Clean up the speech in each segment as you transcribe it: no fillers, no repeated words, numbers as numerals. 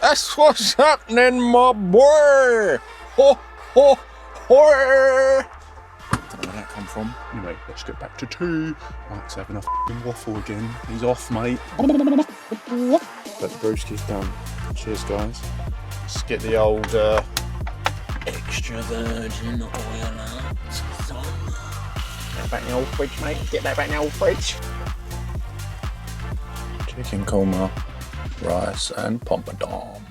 That's what's happening, my boy. Ho, ho, ho. Don't know where that come from. Anyway, let's get back to tea. Mike's having a f***ing waffle again. He's off, mate. But the brewski's done. Cheers, guys. Let's get the old extra virgin oil out. Get that back in the old fridge, mate. Get that back in the old fridge. Chicken korma, rice and pompadom.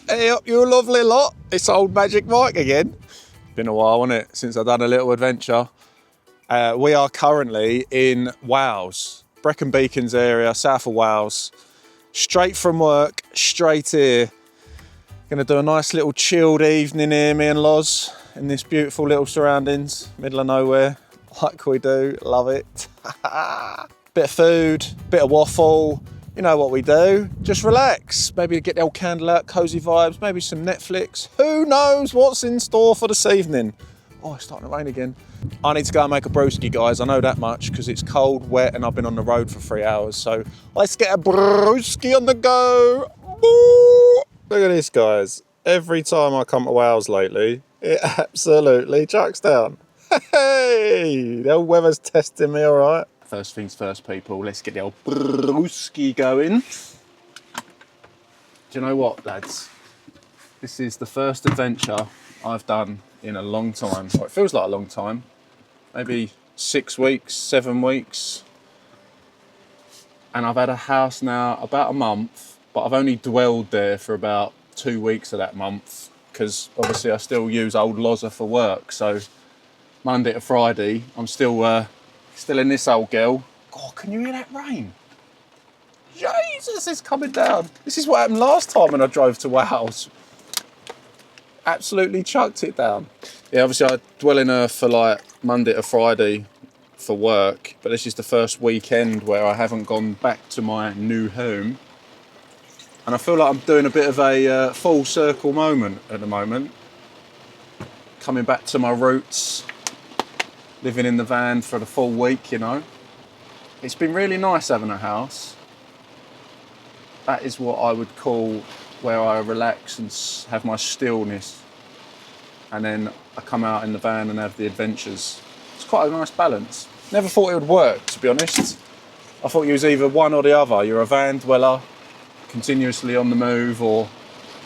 Hey up, you lovely lot. It's old Magic Mike again. Been a while, hasn't it, since I've done a little adventure. We are currently in Wales, Brecon Beacons area, south of Wales. Straight from work, straight here. Gonna do a nice little chilled evening here, me and Loz, in this beautiful little surroundings, middle of nowhere, like we do, love it. Bit of food, bit of waffle, you know what we do, just relax. Maybe get the old candle out, cozy vibes, maybe some Netflix. Who knows what's in store for this evening? Oh, it's starting to rain again. I need to go and make a brewski, guys, I know that much, because it's cold, wet, and I've been on the road for 3 hours, so let's get a brewski on the go. Woo! Look at this, guys. Every time I come to Wales lately, it absolutely chucks down. Hey, the old weather's testing me, all right. First things first, people, let's get the old brewski going. Do you know what, lads? This is the first adventure I've done in a long time. Well, it feels like a long time. Maybe 6 weeks, 7 weeks. And I've had a house now about a month, but I've only dwelled there for about 2 weeks of that month, because obviously I still use old Loza for work. So Monday to Friday, I'm still in this old girl. God, can you hear that rain? Jesus, it's coming down. This is what happened last time when I drove to Wales. Absolutely chucked it down. Yeah, obviously I dwell in her for like Monday to Friday for work, but this is the first weekend where I haven't gone back to my new home. And I feel like I'm doing a bit of a full circle moment at the moment. Coming back to my roots. Living in the van for the full week, you know. It's been really nice having a house. That is what I would call where I relax and have my stillness. And then I come out in the van and have the adventures. It's quite a nice balance. Never thought it would work, to be honest. I thought you was either one or the other. You're a van dweller, continuously on the move, or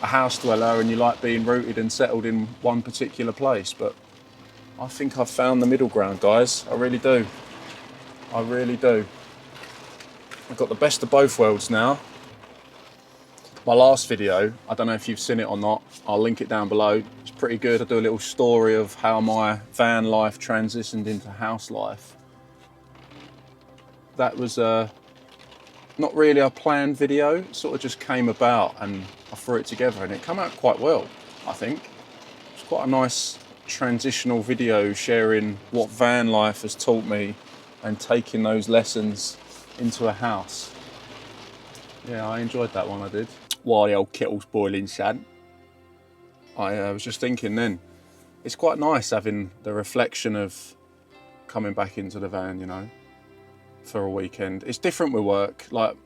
a house dweller and you like being rooted and settled in one particular place. But I think I've found the middle ground, guys. I really do. I really do. I've got the best of both worlds now. My last video, I don't know if you've seen it or not, I'll link it down below. It's pretty good. I do a little story of how my van life transitioned into house life. That was not really a planned video. It sort of just came about and I threw it together and it came out quite well, I think. It's quite a nice transitional video sharing what van life has taught me and taking those lessons into a house. Yeah, I enjoyed that one, I did. While the old kettle's boiling, son. I was just thinking then, it's quite nice having the reflection of coming back into the van, you know, for a weekend. It's different with work. Like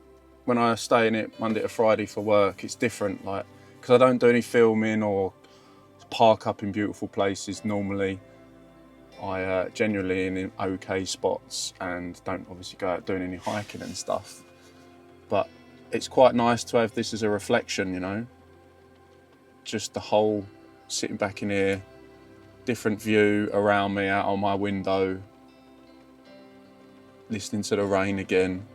when I stay in it Monday to Friday for work, it's different, like, because I don't do any filming or park up in beautiful places normally. I generally in okay spots and don't obviously go out doing any hiking and stuff. But it's quite nice to have this as a reflection, you know. Just the whole sitting back in here, different view around me out on my window, listening to the rain again.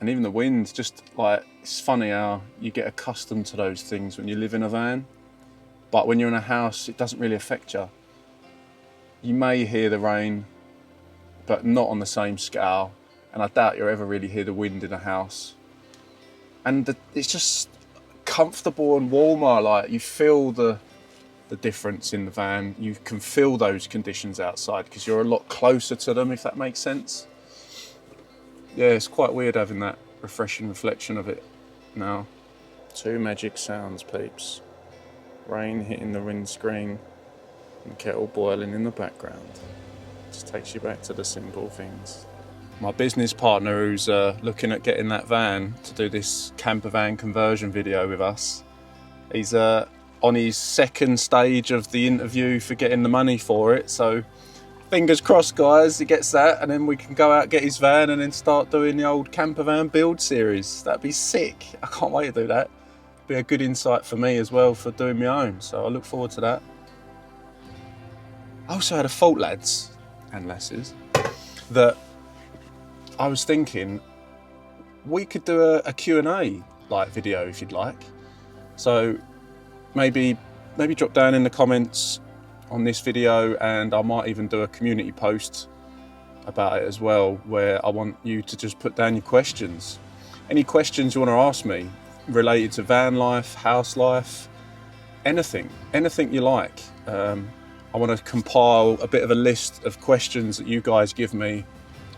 And even the wind, just like, it's funny how you get accustomed to those things when you live in a van. But when you're in a house, it doesn't really affect you. You may hear the rain, but not on the same scale. And I doubt you'll ever really hear the wind in a house. And it's just comfortable and warmer. Like, you feel the difference in the van. You can feel those conditions outside because you're a lot closer to them, if that makes sense. Yeah, it's quite weird having that refreshing reflection of it now. Two magic sounds, peeps. Rain hitting the windscreen and kettle boiling in the background. Just takes you back to the simple things. my business partner who's looking at getting that van to do this camper van conversion video with us. He's on his second stage of the interview for getting the money for it, so fingers crossed guys, he gets that, and then we can go out, get his van, and then start doing the old camper van build series. That'd be sick. I can't wait to do that. Be a good insight for me as well for doing my own, so I look forward to that. I also had a thought, lads and lasses, that I was thinking we could do a Q&A like video if you'd like. So maybe drop down in the comments on this video, and I might even do a community post about it as well, where I want you to just put down your questions. Any questions you want to ask me related to van life, house life, anything you like. I want to compile a bit of a list of questions that you guys give me,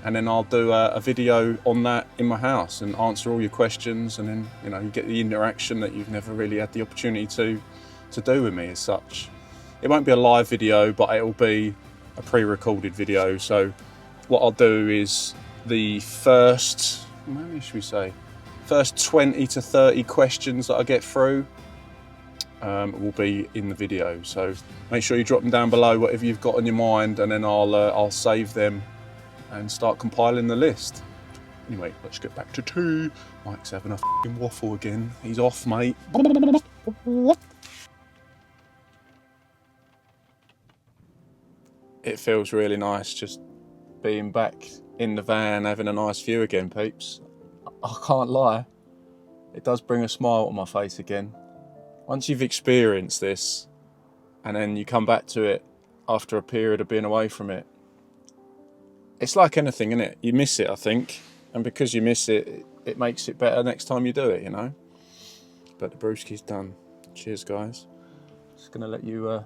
and then I'll do a video on that in my house and answer all your questions, and then you get the interaction that you've never really had the opportunity to do with me as such. It won't be a live video, but it'll be a pre-recorded video. So what I'll do is the first 20 to 30 questions that I get through will be in the video. So make sure you drop them down below, whatever you've got on your mind, and then I'll save them and start compiling the list. Anyway, let's get back to tea. Mike's having a f***ing waffle again. He's off, mate. It feels really nice just being back in the van, having a nice view again, peeps. I can't lie, it does bring a smile to my face again. Once you've experienced this, and then you come back to it after a period of being away from it, it's like anything, innit? You miss it, I think. And because you miss it, it makes it better next time you do it, But the brewski's done. Cheers, guys. Just gonna let you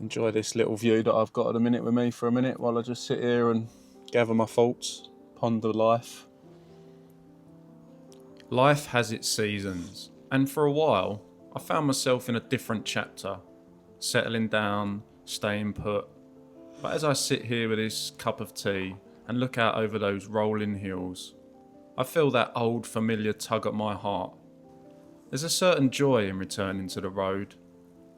enjoy this little view that I've got at the minute with me for a minute while I just sit here and gather my thoughts, ponder life. Life has its seasons, and for a while I found myself in a different chapter, settling down, staying put. But as I sit here with this cup of tea and look out over those rolling hills, I feel that old familiar tug at my heart. There's a certain joy in returning to the road,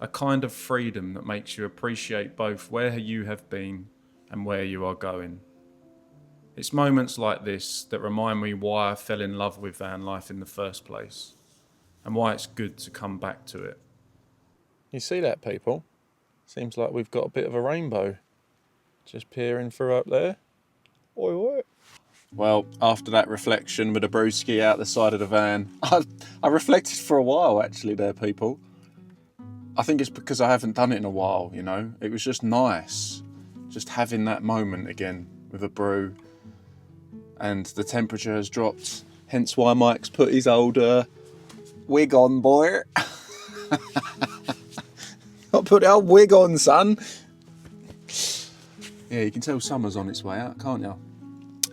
a kind of freedom that makes you appreciate both where you have been and where you are going. It's moments like this that remind me why I fell in love with van life in the first place, and why it's good to come back to it. You see that, people? Seems like we've got a bit of a rainbow just peering through up there. Oi, oi. Well, after that reflection with a brewski out the side of the van, I reflected for a while actually there, people. I think it's because I haven't done it in a while, It was just nice, just having that moment again with a brew, and the temperature has dropped, hence why Mike's put his old wig on, boy. Got to put the old wig on, son. Yeah, you can tell summer's on its way out, can't you?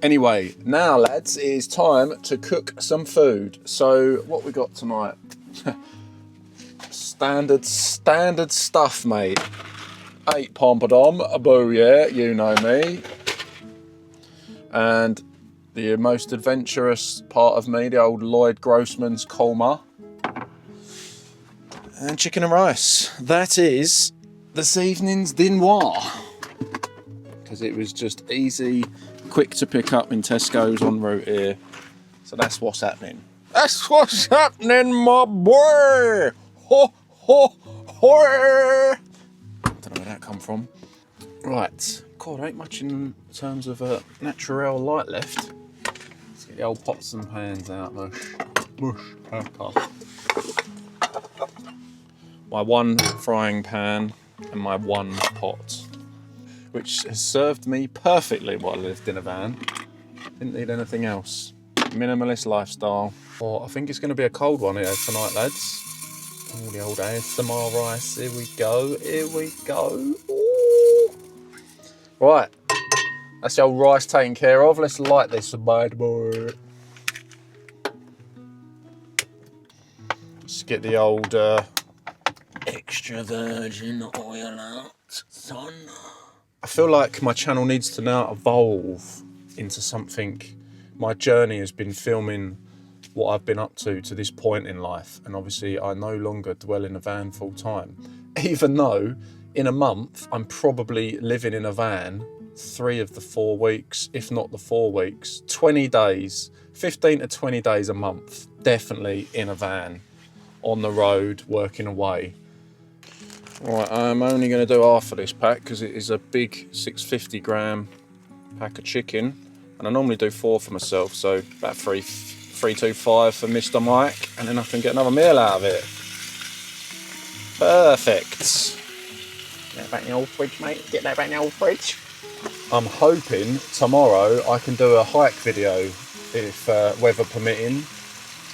Anyway, now lads, it is time to cook some food. So what we got tonight? Standard stuff, mate. 8 pompadom, a boo, yeah, you know me. And the most adventurous part of me, the old Lloyd Grossman's Colmar. And chicken and rice. That is this evening's dinoir. Because it was just easy, quick to pick up in Tesco's en route here. So that's what's happening. That's what's happening, my boy! Ho, ho, ho! Don't know where that come from. Right, God, ain't much in terms of natural light left. Let's get the old pots and pans out, mush, pepper. My one frying pan and my one pot, which has served me perfectly while I lived in a van. Didn't need anything else. Minimalist lifestyle. Oh, I think it's going to be a cold one here tonight, lads. Oh, the old ASMR rice. Here we go. Here we go. Ooh. Right. That's the old rice taken care of. Let's light this bad boy. Let's get the old extra virgin oil out, son. I feel like my channel needs to now evolve into something. My journey has been filming what I've been up to this point in life, and obviously I no longer dwell in a van full time, even though in a month I'm probably living in a van 3 of the 4 weeks, if not the 4 weeks. 20 days, 15 to 20 days a month, definitely in a van, on the road, working away. Right, I'm only going to do half of this pack because it is a big 650 gram pack of chicken, and I normally do 4 for myself, so about 325 for Mr. Mike, and then I can get another meal out of it. Perfect. Get that back in the old fridge, mate. Get that back in the old fridge. I'm hoping tomorrow I can do a hike video, if weather permitting.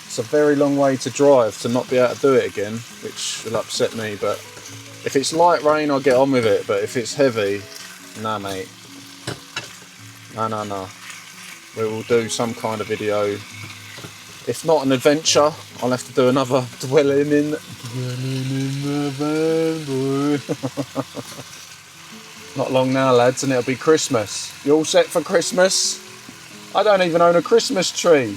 It's a very long way to drive to not be able to do it again, which will upset me, but if it's light rain I'll get on with it, but if it's heavy, nah mate. No. We will do some kind of video. If not an adventure, I'll have to do another dwelling in the van, boy. Not long now, lads, and it'll be Christmas. You all set for Christmas? I don't even own a Christmas tree.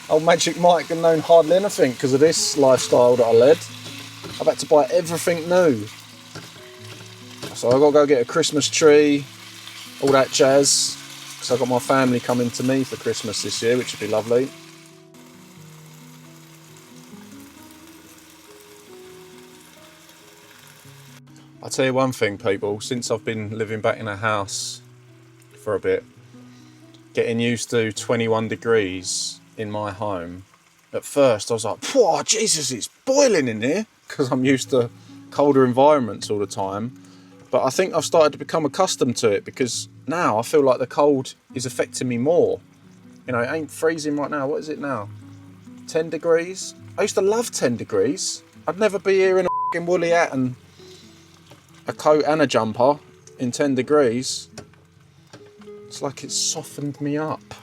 Old Magic Mike didn't own hardly anything because of this lifestyle that I led. I've had to buy everything new. So I've got to go get a Christmas tree, all that jazz. Because I've got my family coming to me for Christmas this year, which would be lovely. I'll tell you one thing, people, since I've been living back in a house for a bit, getting used to 21 degrees in my home, at first I was like, "Whoa, Jesus, it's boiling in here," because I'm used to colder environments all the time. But I think I've started to become accustomed to it, because now I feel like the cold is affecting me more. You know, it ain't freezing right now. What is it now? 10 degrees? I used to love 10 degrees. I'd never be here in a fucking woolly hat and a coat and a jumper in 10 degrees. It's like it's softened me up.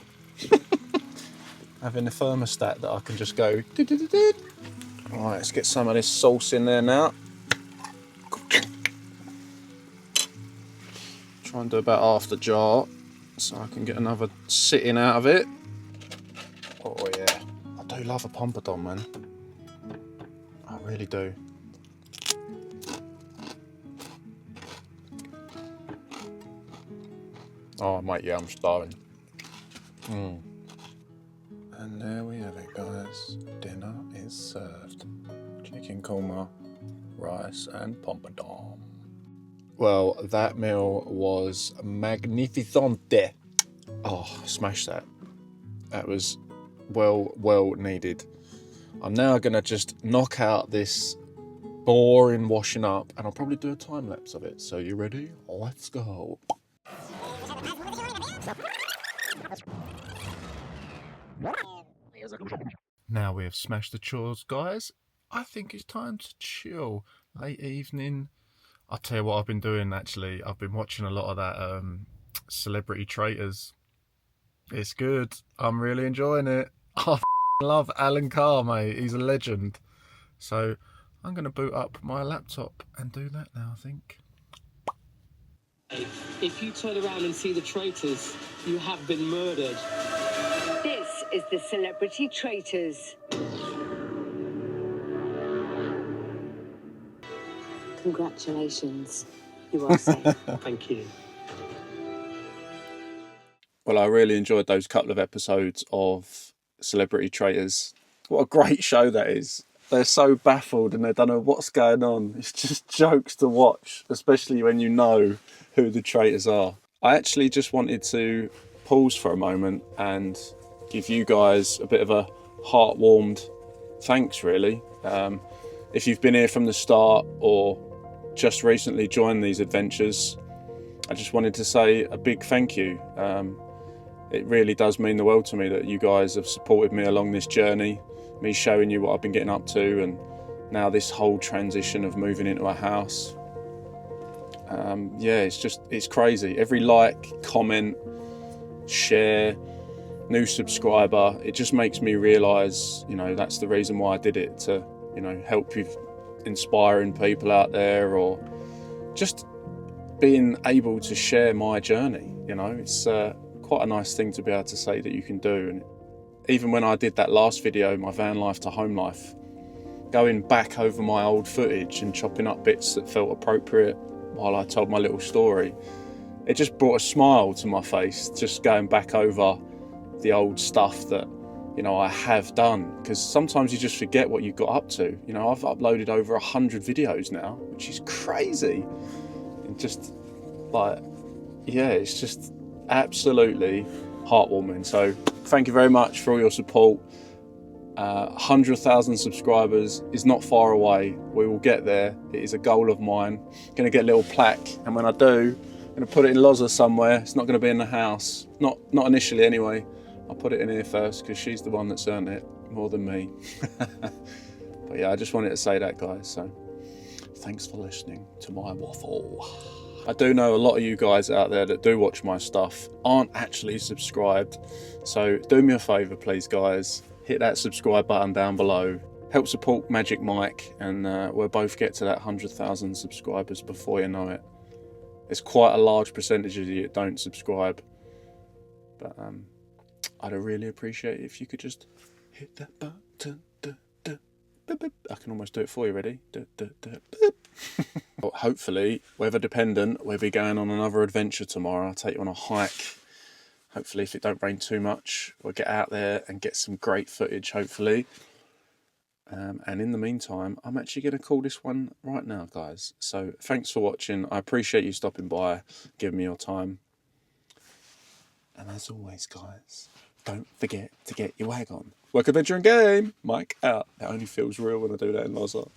Having a thermostat that I can just go. Alright, let's get some of this sauce in there now. Try and do about half the jar so I can get another sitting out of it. Oh yeah, I do love a pompadon, man. I really do. Oh mate, yeah, I'm starving. And there we have it, guys. Dinner is served. Chicken korma, rice and pompadon. Well, that meal was magnificente. Oh, smash that. That was well needed. I'm now going to just knock out this boring washing up, and I'll probably do a time lapse of it. So you ready? Let's go. Now we have smashed the chores, guys. I think it's time to chill. Late evening. I'll tell you what I've been doing, actually. I've been watching a lot of that Celebrity Traitors. It's good. I'm really enjoying it. I love Alan Carr, mate. He's a legend. So I'm going to boot up my laptop and do that now, I think. If you turn around and see the traitors, you have been murdered. This is the Celebrity Traitors. Congratulations, you are safe. Thank you. Well, I really enjoyed those couple of episodes of Celebrity Traitors. What a great show that is. They're so baffled and they don't know what's going on. It's just jokes to watch, especially when you know who the traitors are. I actually just wanted to pause for a moment and give you guys a bit of a heart-warmed thanks, really. If you've been here from the start or just recently joined these adventures, I just wanted to say a big thank you. It really does mean the world to me that you guys have supported me along this journey, me showing you what I've been getting up to, and now this whole transition of moving into a house. Yeah, it's crazy. Every like, comment, share, new subscriber, it just makes me realise, you know, that's the reason why I did it, to, you know, help you, inspiring people out there, or just being able to share my journey. You know, it's quite a nice thing to be able to say that you can do. And even when I did that last video, my van life to home life, going back over my old footage and chopping up bits that felt appropriate while I told my little story, it just brought a smile to my face, just going back over the old stuff that, you know, I have done. Because sometimes you just forget what you got up to. You know, I've uploaded over 100 videos now, which is crazy. And just like, yeah, it's just absolutely heartwarming. So thank you very much for all your support. 100,000 subscribers is not far away. We will get there. It is a goal of mine. Going to get a little plaque, and when I do, I'm going to put it in Loza somewhere. It's not going to be in the house. Not initially anyway. I'll put it in here first because she's the one that's earned it more than me. But yeah, I just wanted to say that, guys. So thanks for listening to my waffle. I do know a lot of you guys out there that do watch my stuff aren't actually subscribed. So do me a favour, please, guys. Hit that subscribe button down below. Help support VanHikeMike, and we'll both get to that 100,000 subscribers before you know it. It's quite a large percentage of you that don't subscribe. But I'd really appreciate it if you could just hit that button. I can almost do it for you. Ready? Well, hopefully, weather dependent, we'll be going on another adventure tomorrow. I'll take you on a hike. Hopefully, if it don't rain too much, we'll get out there and get some great footage, hopefully. And in the meantime, I'm actually going to call this one right now, guys. So thanks for watching. I appreciate you stopping by, giving me your time. And as always, guys, don't forget to get your wag on. Work, adventure, and game. Mike out. It only feels real when I do that in Loza.